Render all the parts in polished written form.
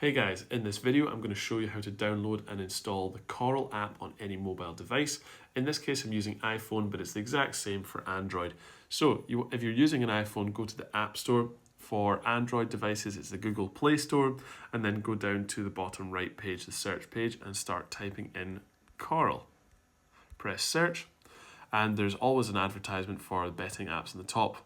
Hey guys, in this video I'm going to show you how to download and install the Coral app on any mobile device. In this case I'm using iPhone, but it's the exact same for Android. So if you're using an iPhone, go to the App Store. For Android devices it's the Google Play Store, and then go down to the bottom right page, the search page, and start typing in Coral. Press search. And there's always an advertisement for the betting apps on the top.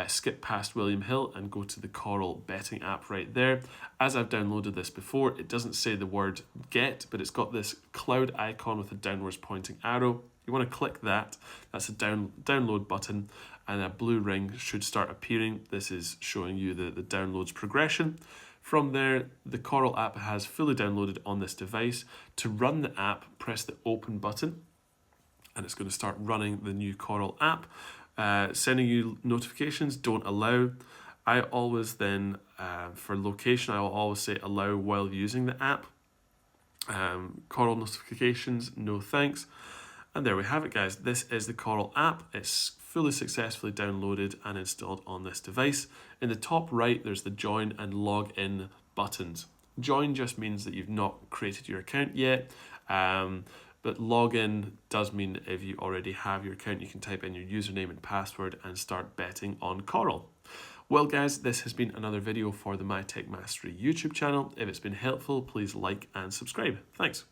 Skip past William Hill and go to the Coral betting app right there. As I've downloaded this before, it doesn't say the word get, but it's got this cloud icon with a downwards pointing arrow. You want to click that. That's a download button, and a blue ring should start appearing. This is showing you the downloads progression. From there, the Coral app has fully downloaded on this device. To run the app, press the open button, and it's going to start running the new Coral app. Sending you notifications, don't allow. I always then, for location, I will always say allow while using the app. Coral notifications, no thanks. And there we have it, guys. This is the Coral app. It's fully successfully downloaded and installed on this device. In the top right, there's the join and log in buttons. Join just means that you've not created your account yet. But login does mean if you already have your account, you can type in your username and password and start betting on Coral. Well guys, this has been another video for the My Tech Mastery YouTube channel. If it's been helpful, please like and subscribe. Thanks.